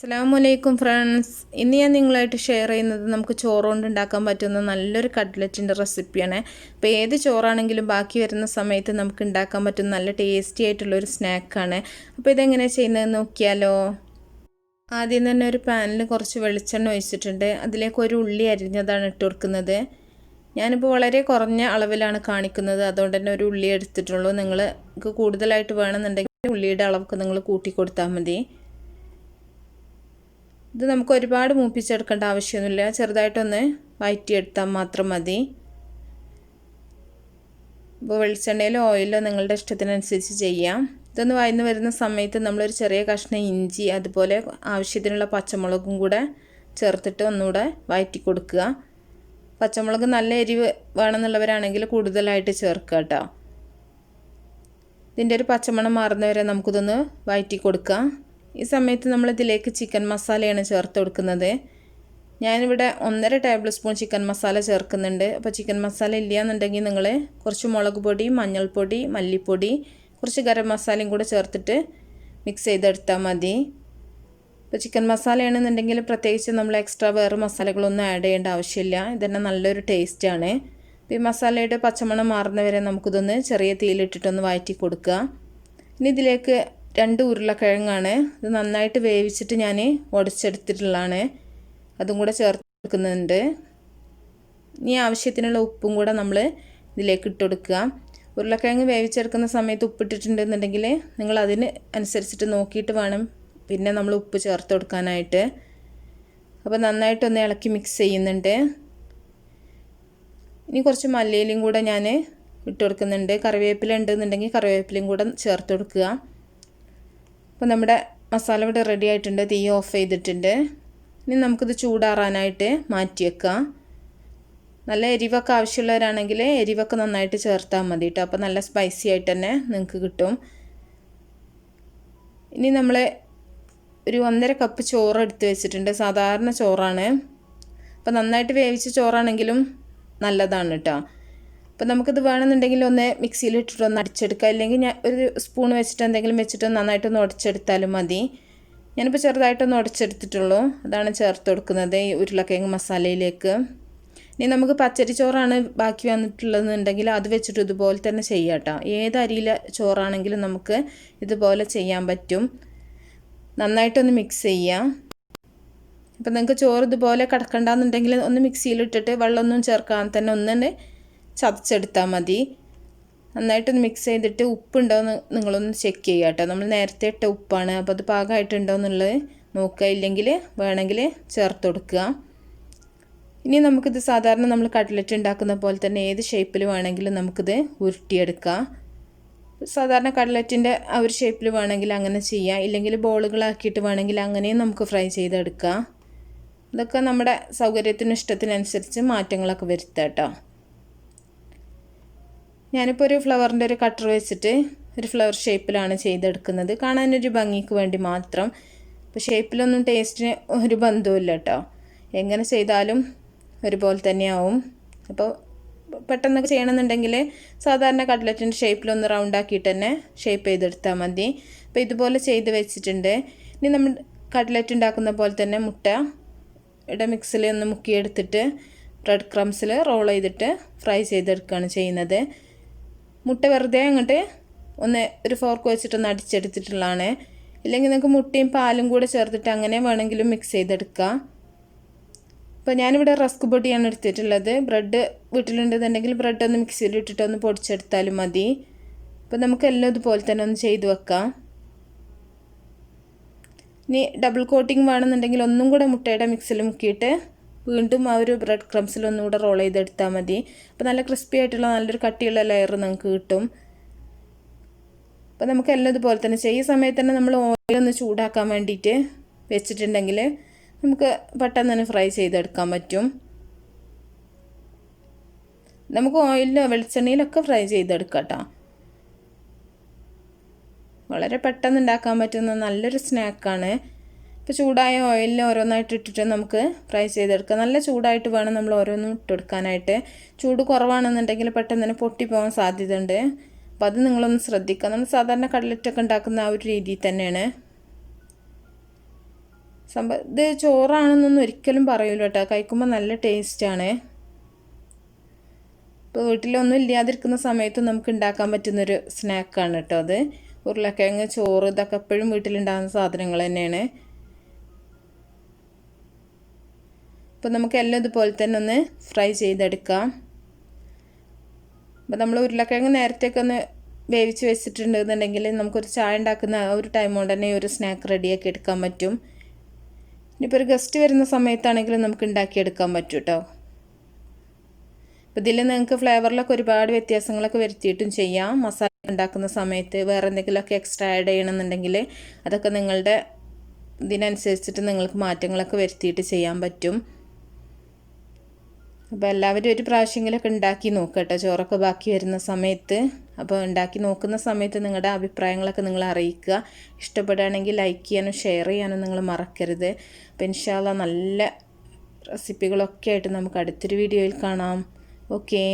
അസ്സലാമലൈക്കും ഫ്രണ്ട്സ്. ഇന്ന് ഞാൻ നിങ്ങളായിട്ട് ഷെയർ ചെയ്യുന്നത് നമുക്ക് ചോറ് കൊണ്ട് ഉണ്ടാക്കാൻ പറ്റുന്ന നല്ലൊരു കട്ട്ലറ്റിൻ്റെ റെസിപ്പിയാണ്. അപ്പോൾ ഏത് ചോറാണെങ്കിലും ബാക്കി വരുന്ന സമയത്ത് നമുക്ക് ഉണ്ടാക്കാൻ പറ്റുന്ന നല്ല ടേസ്റ്റി ആയിട്ടുള്ളൊരു സ്നാക്കാണ്. അപ്പോൾ ഇതെങ്ങനെ ചെയ്യുന്നതെന്ന് നോക്കിയാലോ. ആദ്യം തന്നെ ഒരു പാനിൽ കുറച്ച് വെളിച്ചെണ്ണ ഒഴിച്ചിട്ടുണ്ട്. അതിലേക്ക് ഒരു ഉള്ളി അരിഞ്ഞതാണ് ഇട്ട് കൊടുക്കുന്നത്. ഞാനിപ്പോൾ വളരെ കുറഞ്ഞ അളവിലാണ് കാണിക്കുന്നത്, അതുകൊണ്ട് തന്നെ ഒരു ഉള്ളി എടുത്തിട്ടുള്ളൂ. നിങ്ങൾക്ക് കൂടുതലായിട്ട് വേണമെന്നുണ്ടെങ്കിൽ ഉള്ളിയുടെ അളവൊക്കെ നിങ്ങൾ കൂട്ടി കൊടുത്താൽ മതി. ഇത് നമുക്ക് ഒരുപാട് മൂപ്പിച്ചെടുക്കേണ്ട ആവശ്യമൊന്നുമില്ല, ചെറുതായിട്ടൊന്ന് വഴറ്റിയെടുത്താൽ മാത്രം മതി. ഇപ്പോൾ വെളിച്ചെണ്ണയിലോ ഓയിലോ നിങ്ങളുടെ ഇഷ്ടത്തിനനുസരിച്ച് ചെയ്യാം. ഇതൊന്ന് വഴന്ന് വരുന്ന സമയത്ത് നമ്മളൊരു ചെറിയ കഷ്ണം ഇഞ്ചി, അതുപോലെ ആവശ്യത്തിനുള്ള പച്ചമുളകും കൂടെ ചേർത്തിട്ട് ഒന്നുകൂടെ വഴറ്റി കൊടുക്കുക. പച്ചമുളക് നല്ല എരിവ് വേണമെന്നുള്ളവരാണെങ്കിൽ കൂടുതലായിട്ട് ചേർക്കുക കേട്ടോ. ഇതിൻ്റെ ഒരു പച്ചമണം മാറുന്നവരെ നമുക്കിതൊന്ന് വഴറ്റി കൊടുക്കാം. ഈ സമയത്ത് നമ്മളിതിലേക്ക് ചിക്കൻ മസാലയാണ് ചേർത്ത് കൊടുക്കുന്നത്. ഞാനിവിടെ 1.5 ടേബിൾ സ്പൂൺ ചിക്കൻ മസാല ചേർക്കുന്നുണ്ട്. അപ്പോൾ ചിക്കൻ മസാല ഇല്ല എന്നുണ്ടെങ്കിൽ നിങ്ങൾ കുറച്ച് മുളക് പൊടി, മഞ്ഞൾപ്പൊടി, മല്ലിപ്പൊടി, കുറച്ച് ഗരം മസാലയും കൂടെ ചേർത്തിട്ട് മിക്സ് ചെയ്തെടുത്താൽ മതി. ഇപ്പോൾ ചിക്കൻ മസാലയാണെന്നുണ്ടെങ്കിൽ പ്രത്യേകിച്ച് നമ്മൾ എക്സ്ട്രാ വേറെ മസാലകളൊന്നും ആഡ് ചെയ്യേണ്ട ആവശ്യമില്ല. ഇതന്നെ നല്ലൊരു ടേസ്റ്റാണ്. അപ്പോൾ ഈ മസാലയുടെ പച്ചമണം മാറുന്നവരെ നമുക്കിതൊന്ന് ചെറിയ തീയിലിട്ടിട്ടൊന്ന് വഴറ്റി കൊടുക്കുക. ഇനി ഇതിലേക്ക് 2 ഉരുളക്കിഴങ്ങാണ്. ഇത് നന്നായിട്ട് വേവിച്ചിട്ട് ഞാൻ ഉടച്ചെടുത്തിട്ടുള്ളതാണ്. അതും കൂടെ ചേർത്ത് കൊടുക്കുന്നുണ്ട്. ഇനി ആവശ്യത്തിനുള്ള ഉപ്പും കൂടെ നമ്മൾ ഇതിലേക്ക് ഇട്ട് കൊടുക്കുക. ഉരുളക്കിഴങ്ങ് വേവിച്ചെടുക്കുന്ന സമയത്ത് ഉപ്പിട്ടിട്ടുണ്ടെന്നുണ്ടെങ്കിൽ നിങ്ങൾ അതിന് അനുസരിച്ചിട്ട് നോക്കിയിട്ട് വേണം പിന്നെ നമ്മൾ ഉപ്പ് ചേർത്ത് കൊടുക്കാനായിട്ട്. അപ്പോൾ നന്നായിട്ടൊന്ന് ഇളക്കി മിക്സ് ചെയ്യുന്നുണ്ട്. ഇനി കുറച്ച് മല്ലിയിലയും കൂടെ ഞാൻ ഇട്ട് കൊടുക്കുന്നുണ്ട്. കറിവേപ്പില ഉണ്ടെന്നുണ്ടെങ്കിൽ കറിവേപ്പിലയും കൂടെ ചേർത്ത് കൊടുക്കുക. അപ്പോൾ നമ്മുടെ മസാല ഇവിടെ റെഡി ആയിട്ടുണ്ട്. തീ ഓഫ് ചെയ്തിട്ടുണ്ട്. ഇനി നമുക്കിത് ചൂടാറാനായിട്ട് മാറ്റി വെക്കാം. നല്ല എരിവൊക്കെ ആവശ്യമുള്ളവരാണെങ്കിൽ എരിവൊക്കെ നന്നായിട്ട് ചേർത്താൽ മതി കേട്ടോ. അപ്പോൾ നല്ല സ്പൈസി ആയിട്ട് തന്നെ നിങ്ങൾക്ക് കിട്ടും. ഇനി നമ്മൾ ഒരു 1.5 കപ്പ് ചോറ് എടുത്ത് വെച്ചിട്ടുണ്ട്. സാധാരണ ചോറാണ്. അപ്പോൾ നന്നായിട്ട് വേവിച്ച ചോറാണെങ്കിലും നല്ലതാണ് കേട്ടോ. അപ്പോൾ നമുക്കിത് വേണമെന്നുണ്ടെങ്കിൽ ഒന്ന് മിക്സിയിൽ ഇട്ടിട്ട് ഒന്ന് അടിച്ചെടുക്കുക. അല്ലെങ്കിൽ ഞാൻ ഒരു സ്പൂൺ വെച്ചിട്ട് എന്തെങ്കിലും വെച്ചിട്ട് നന്നായിട്ടൊന്ന് ഉടച്ചെടുത്താലും മതി. ഞാനിപ്പോൾ ചെറുതായിട്ടൊന്ന് ഉടച്ചെടുത്തിട്ടുള്ളൂ. അതാണ് ചേർത്ത് കൊടുക്കുന്നത് ഈ ഉരുളക്കിഴങ്ങ് മസാലയിലേക്ക്. ഇനി നമുക്ക് പച്ചരി ചോറാണ് ബാക്കി വന്നിട്ടുള്ളതെന്നുണ്ടെങ്കിൽ അത് വെച്ചിട്ട് ഇതുപോലെ തന്നെ ചെയ്യാം കേട്ടോ. ഏത് അരിയിലെ ചോറാണെങ്കിലും നമുക്ക് ഇതുപോലെ ചെയ്യാൻ പറ്റും. നന്നായിട്ടൊന്ന് മിക്സ് ചെയ്യാം. അപ്പോൾ നിങ്ങൾക്ക് ചോറ് ഇതുപോലെ കിടക്കണ്ടെന്നുണ്ടെങ്കിൽ ഒന്ന് മിക്സിയിലിട്ടിട്ട് വെള്ളമൊന്നും ചേർക്കാൻ തന്നെ ഒന്ന് ചതച്ചെടുത്താൽ മതി. നന്നായിട്ടൊന്ന് മിക്സ് ചെയ്തിട്ട് ഉപ്പുണ്ടോ എന്ന് നിങ്ങളൊന്ന് ചെക്ക് ചെയ്യുക കേട്ടോ. നമ്മൾ നേരത്തെ ഇട്ട ഉപ്പാണ്, അപ്പോൾ അത് പാകമായിട്ടുണ്ടോ എന്നുള്ളത് നോക്കുക. ഇല്ലെങ്കിൽ വേണമെങ്കിൽ ചേർത്ത് കൊടുക്കുക. ഇനി നമുക്കിത് സാധാരണ നമ്മൾ കട്ട്ലറ്റ് ഉണ്ടാക്കുന്ന പോലെ തന്നെ ഏത് ഷേപ്പിൽ വേണമെങ്കിലും നമുക്കിത് ഉരുട്ടിയെടുക്കാം. സാധാരണ കട്ട്ലറ്റിൻ്റെ ആ ഒരു ഷേപ്പിൽ വേണമെങ്കിൽ അങ്ങനെ ചെയ്യാം. ഇല്ലെങ്കിൽ ബോളുകളാക്കിയിട്ട് വേണമെങ്കിൽ അങ്ങനെയും നമുക്ക് ഫ്രൈ ചെയ്തെടുക്കാം. ഇതൊക്കെ നമ്മുടെ സൗകര്യത്തിനും ഇഷ്ടത്തിനനുസരിച്ച് മാറ്റങ്ങളൊക്കെ വരുത്താം കേട്ടോ. ഞാനിപ്പോൾ ഒരു ഫ്ലവറിൻ്റെ ഒരു കട്ടർ വെച്ചിട്ട് ഒരു ഫ്ലവർ ഷേപ്പിലാണ് ചെയ്തെടുക്കുന്നത്. കാണാനൊരു ഭംഗിക്ക് വേണ്ടി മാത്രം. അപ്പോൾ ഷേപ്പിലൊന്നും ടേസ്റ്റിന് ഒരു ബന്ധവുമില്ല കേട്ടോ. എങ്ങനെ ചെയ്താലും ഒരുപോലെ തന്നെയാവും. അപ്പോൾ പെട്ടെന്നൊക്കെ ചെയ്യണമെന്നുണ്ടെങ്കിൽ സാധാരണ കട്ട്ലറ്റിൻ്റെ ഷേപ്പിലൊന്ന് റൗണ്ടാക്കിയിട്ട് തന്നെ ഷേപ്പ് ചെയ്തെടുത്താൽ മതി. അപ്പോൾ ഇതുപോലെ ചെയ്ത് വെച്ചിട്ടുണ്ട്. ഇനി നമ്മൾ കട്ട്ലറ്റ് ഉണ്ടാക്കുന്ന പോലെ തന്നെ മുട്ടയുടെ മിക്സിൽ ഒന്ന് മുക്കിയെടുത്തിട്ട് ബ്രെഡ് ക്രംസിൽ റോൾ ചെയ്തിട്ട് ഫ്രൈ ചെയ്തെടുക്കുകയാണ് ചെയ്യുന്നത്. മുട്ട വെറുതെ അങ്ങോട്ട് ഒന്ന് ഒരു ഫോർക്ക് വെച്ചിട്ടൊന്ന് അടിച്ചെടുത്തിട്ടുള്ളതാണ്. ഇല്ലെങ്കിൽ നിങ്ങൾക്ക് മുട്ടയും പാലും കൂടെ ചേർത്തിട്ട് അങ്ങനെ വേണമെങ്കിലും മിക്സ് ചെയ്തെടുക്കാം. അപ്പോൾ ഞാനിവിടെ റസ്ക് പൊടിയാണ് എടുത്തിട്ടുള്ളത്. ബ്രെഡ് വീട്ടിലുണ്ടെന്നുണ്ടെങ്കിൽ ബ്രെഡ് ഒന്ന് മിക്സിയിൽ ഇട്ടിട്ട് ഒന്ന് പൊടിച്ചെടുത്താലും മതി. അപ്പോൾ നമുക്ക് എല്ലാം ഇതുപോലെ തന്നെ ഒന്ന് ചെയ്ത് വെക്കാം. ഇനി ഡബിൾ കോട്ടിങ് വേണമെന്നുണ്ടെങ്കിൽ ഒന്നും കൂടെ മുട്ടയുടെ മിക്സിൽ മുക്കിയിട്ട് വീണ്ടും ആ ഒരു ബ്രെഡ് ക്രംസിൽ ഒന്നുകൂടെ റോൾ ചെയ്തെടുത്താൽ മതി. അപ്പോൾ നല്ല ക്രിസ്പി ആയിട്ടുള്ള നല്ലൊരു കട്ടിയുള്ള ലെയർ നിങ്ങൾക്ക് കിട്ടും. അപ്പോൾ നമുക്ക് എല്ലാം ഇതുപോലെ തന്നെ ചെയ്യുന്ന സമയത്ത് തന്നെ നമ്മൾ ഓയിലൊന്ന് ചൂടാക്കാൻ വേണ്ടിയിട്ട് വെച്ചിട്ടുണ്ടെങ്കിൽ നമുക്ക് പെട്ടെന്ന് തന്നെ ഫ്രൈ ചെയ്തെടുക്കാൻ പറ്റും. നമുക്ക് ഓയിലിലോ വെളിച്ചെണ്ണയിലൊക്കെ ഫ്രൈ ചെയ്തെടുക്കാം കേട്ടോ. വളരെ പെട്ടെന്ന് ഉണ്ടാക്കാൻ പറ്റുന്ന നല്ലൊരു സ്നാക്കാണ്. ഇപ്പോൾ ചൂടായ ഓയിലിൽ ഓരോന്നായിട്ട് ഇട്ടിട്ട് നമുക്ക് ഫ്രൈ ചെയ്തെടുക്കാം. നല്ല ചൂടായിട്ട് വേണം നമ്മൾ ഓരോന്നും ഇട്ടെടുക്കാനായിട്ട്. ചൂട് കുറവാണെന്നുണ്ടെങ്കിൽ പെട്ടെന്ന് തന്നെ പൊട്ടിപ്പോകാൻ സാധ്യതയുണ്ട്. അപ്പോൾ അത് നിങ്ങളൊന്ന് ശ്രദ്ധിക്കുക. നമ്മൾ സാധാരണ കട്ട്ലറ്റൊക്കെ ഉണ്ടാക്കുന്ന ആ ഒരു രീതിയിൽ തന്നെയാണ് ഇത് ചോറാണെന്നൊന്നും ഒരിക്കലും പറയൂല കേട്ടോ, കഴിക്കുമ്പോൾ നല്ല ടേസ്റ്റാണ്. ഇപ്പോൾ വീട്ടിലൊന്നും ഇല്ലാതിരിക്കുന്ന സമയത്ത് നമുക്ക് ഉണ്ടാക്കാൻ പറ്റുന്നൊരു സ്നാക്കാണ് കേട്ടോ അത്. ഉരുളക്കിഴങ്ങ്, ചോറ്, ഇതൊക്കെ എപ്പോഴും വീട്ടിലുണ്ടാകുന്ന സാധനങ്ങൾ തന്നെയാണ്. അപ്പോൾ നമുക്ക് എല്ലാം ഇതുപോലെ തന്നെ ഒന്ന് ഫ്രൈ ചെയ്തെടുക്കാം. അപ്പോൾ നമ്മൾ ഉരുളക്കിഴങ്ങ് നേരത്തെയൊക്കെ ഒന്ന് വേവിച്ച് വെച്ചിട്ടുണ്ടെന്നുണ്ടെങ്കിൽ നമുക്കൊരു ചായ ഉണ്ടാക്കുന്ന ആ ഒരു ടൈം കൊണ്ട് തന്നെ ഈ ഒരു സ്നാക്ക് റെഡിയാക്കി എടുക്കാൻ പറ്റും. ഇനിയിപ്പോൾ ഒരു ഗസ്റ്റ് വരുന്ന സമയത്താണെങ്കിലും നമുക്ക് ഉണ്ടാക്കിയെടുക്കാൻ പറ്റും കേട്ടോ. അപ്പോൾ ഇതിൽ നിങ്ങൾക്ക് ഫ്ലേവറിലൊക്കെ ഒരുപാട് വ്യത്യാസങ്ങളൊക്കെ വരുത്തിയിട്ടും ചെയ്യാം. മസാല ഉണ്ടാക്കുന്ന സമയത്ത് വേറെ എന്തെങ്കിലുമൊക്കെ എക്സ്ട്രാ ആഡ് ചെയ്യണമെന്നുണ്ടെങ്കിൽ അതൊക്കെ നിങ്ങളുടെ ഇതിനനുസരിച്ചിട്ട് നിങ്ങൾക്ക് മാറ്റങ്ങളൊക്കെ വരുത്തിയിട്ട് ചെയ്യാൻ പറ്റും. അപ്പോൾ എല്ലാവരും ഒരു പ്രാവശ്യമെങ്കിലൊക്കെ ഉണ്ടാക്കി നോക്കട്ടോ, ചോറൊക്കെ ബാക്കി വരുന്ന സമയത്ത്. അപ്പോൾ ഉണ്ടാക്കി നോക്കുന്ന സമയത്ത് നിങ്ങളുടെ അഭിപ്രായങ്ങളൊക്കെ നിങ്ങൾ അറിയിക്കുക. ഇഷ്ടപ്പെടുകയാണെങ്കിൽ ലൈക്ക് ചെയ്യാനും ഷെയർ ചെയ്യാനും നിങ്ങൾ മറക്കരുത്. അപ്പോൾ ഇൻഷാ അല്ലാഹ് നല്ല റെസിപ്പികളൊക്കെ ആയിട്ട് നമുക്ക് അടുത്തൊരു വീഡിയോയിൽ കാണാം. ഓക്കേ.